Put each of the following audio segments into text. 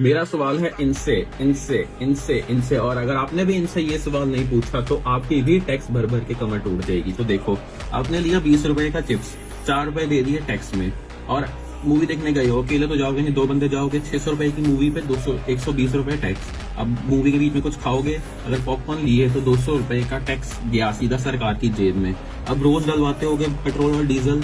मेरा सवाल है इनसे इनसे इनसे इनसे, और अगर आपने भी इनसे ये सवाल नहीं पूछा तो आपकी भी टैक्स भर भर के कमर टूट जाएगी। तो देखो, आपने लिया 20 रुपए का चिप्स, 4 रुपए दे दिए टैक्स में, और मूवी देखने गए हो, अकेले तो जाओगे नहीं, 2 बंदे जाओगे, 600 रुपए की मूवी पे 120 रुपए टैक्स। अब मूवी के बीच में कुछ खाओगे, अगर पॉपकॉर्न लिए तो 200 रुपए का टैक्स गया सीधा सरकार की जेब में। अब रोज डलवाते होगे पेट्रोल और डीजल,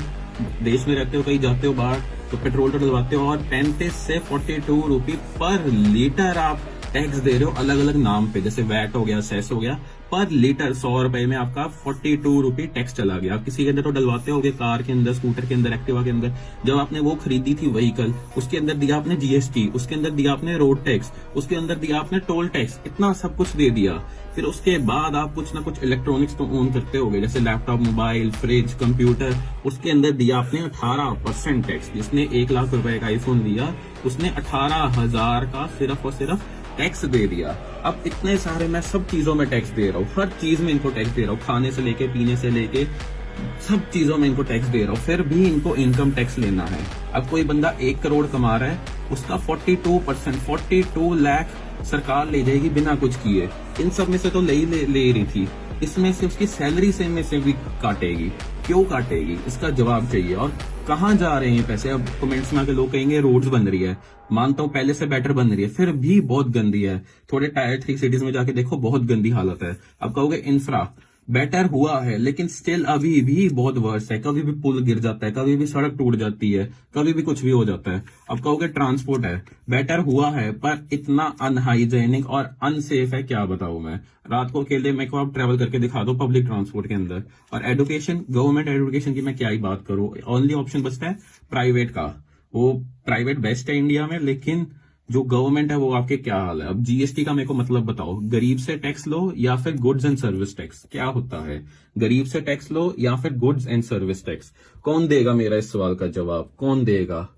देश में रहते हो, कहीं जाते हो बाहर, तो पेट्रोल तो डलवाते हो, और 35 से 42 रुपए पर लीटर आप टैक्स दे रहे हो अलग अलग नाम पे, जैसे वैट हो गया, सेस हो गया। पर लीटर 100 रुपए में आपका 42 रुपए टैक्स चला गया। आप किसी के अंदर तो डलवाते होगे, कार के अंदर, स्कूटर के अंदर, एक्टिवा के अंदर, जब आपने वो खरीदी थी व्हीकल, उसके अंदर दिया आपने जीएसटी, उसके अंदर दिया आपने रोड टैक्स, उसके अंदर दिया आपने टोल टैक्स, इतना सब कुछ दे दिया। फिर उसके बाद आप कुछ ना कुछ इलेक्ट्रॉनिक्स तो ओन करते होगे, जैसे लैपटॉप, मोबाइल, फ्रिज, कंप्यूटर, उसके अंदर दिया आपने 18% टैक्स। जिसने 1 लाख रुपए का आईफोन लिया, उसने 18,000 का सिर्फ और सिर्फ टैक्स दे दिया। अब इतने सारे मैं सब चीजों में टैक्स दे रहा हूँ, हर चीज में इनको टैक्स दे रहा हूँ, खाने से लेके, पीने से लेके, सब चीजों में इनको टैक्स दे रहा हूँ, फिर भी इनको इनकम टैक्स लेना है। अब कोई बंदा 1 करोड़ कमा रहा है, उसका 42%, 42 लाख सरकार ले जाएगी बिना कुछ किए। इन सब में से तो ले रही थी, इसमें से उसकी सैलरी से में से भी काटेगी। क्यों काटेगी, इसका जवाब चाहिए। और कहाँ जा रहे हैं पैसे? अब कमेंट्स में आके लोग कहेंगे रोड्स बन रही है, मानता हूँ पहले से बेटर बन रही है, फिर भी बहुत गंदी है। थोड़े टायर 3 सिटीज में जाके देखो, बहुत गंदी हालत है। अब कहोगे इंफ्रा बेटर हुआ है, लेकिन स्टिल अभी भी बहुत वर्स है। कभी भी पुल गिर जाता है, कभी भी सड़क टूट जाती है, कभी भी कुछ भी हो जाता है। अब कहोगे ट्रांसपोर्ट है, बेटर हुआ है, पर इतना अनहाइजेनिक और अनसेफ है, क्या बताऊं मैं। रात को अकेले मेरे को आप ट्रेवल करके दिखा दो पब्लिक ट्रांसपोर्ट के अंदर। और एजुकेशन, गवर्नमेंट एजुकेशन की मैं क्या ही बात करूं, ओनली ऑप्शन बचता है प्राइवेट का। वो प्राइवेट बेस्ट है इंडिया में, लेकिन जो गवर्नमेंट है वो आपके क्या हाल है। अब जीएसटी का मेरे को मतलब बताओ, गरीब से टैक्स लो या फिर गुड्स एंड सर्विस टैक्स, क्या होता है? गरीब से टैक्स लो या फिर गुड्स एंड सर्विस टैक्स, कौन देगा मेरा इस सवाल का जवाब, कौन देगा?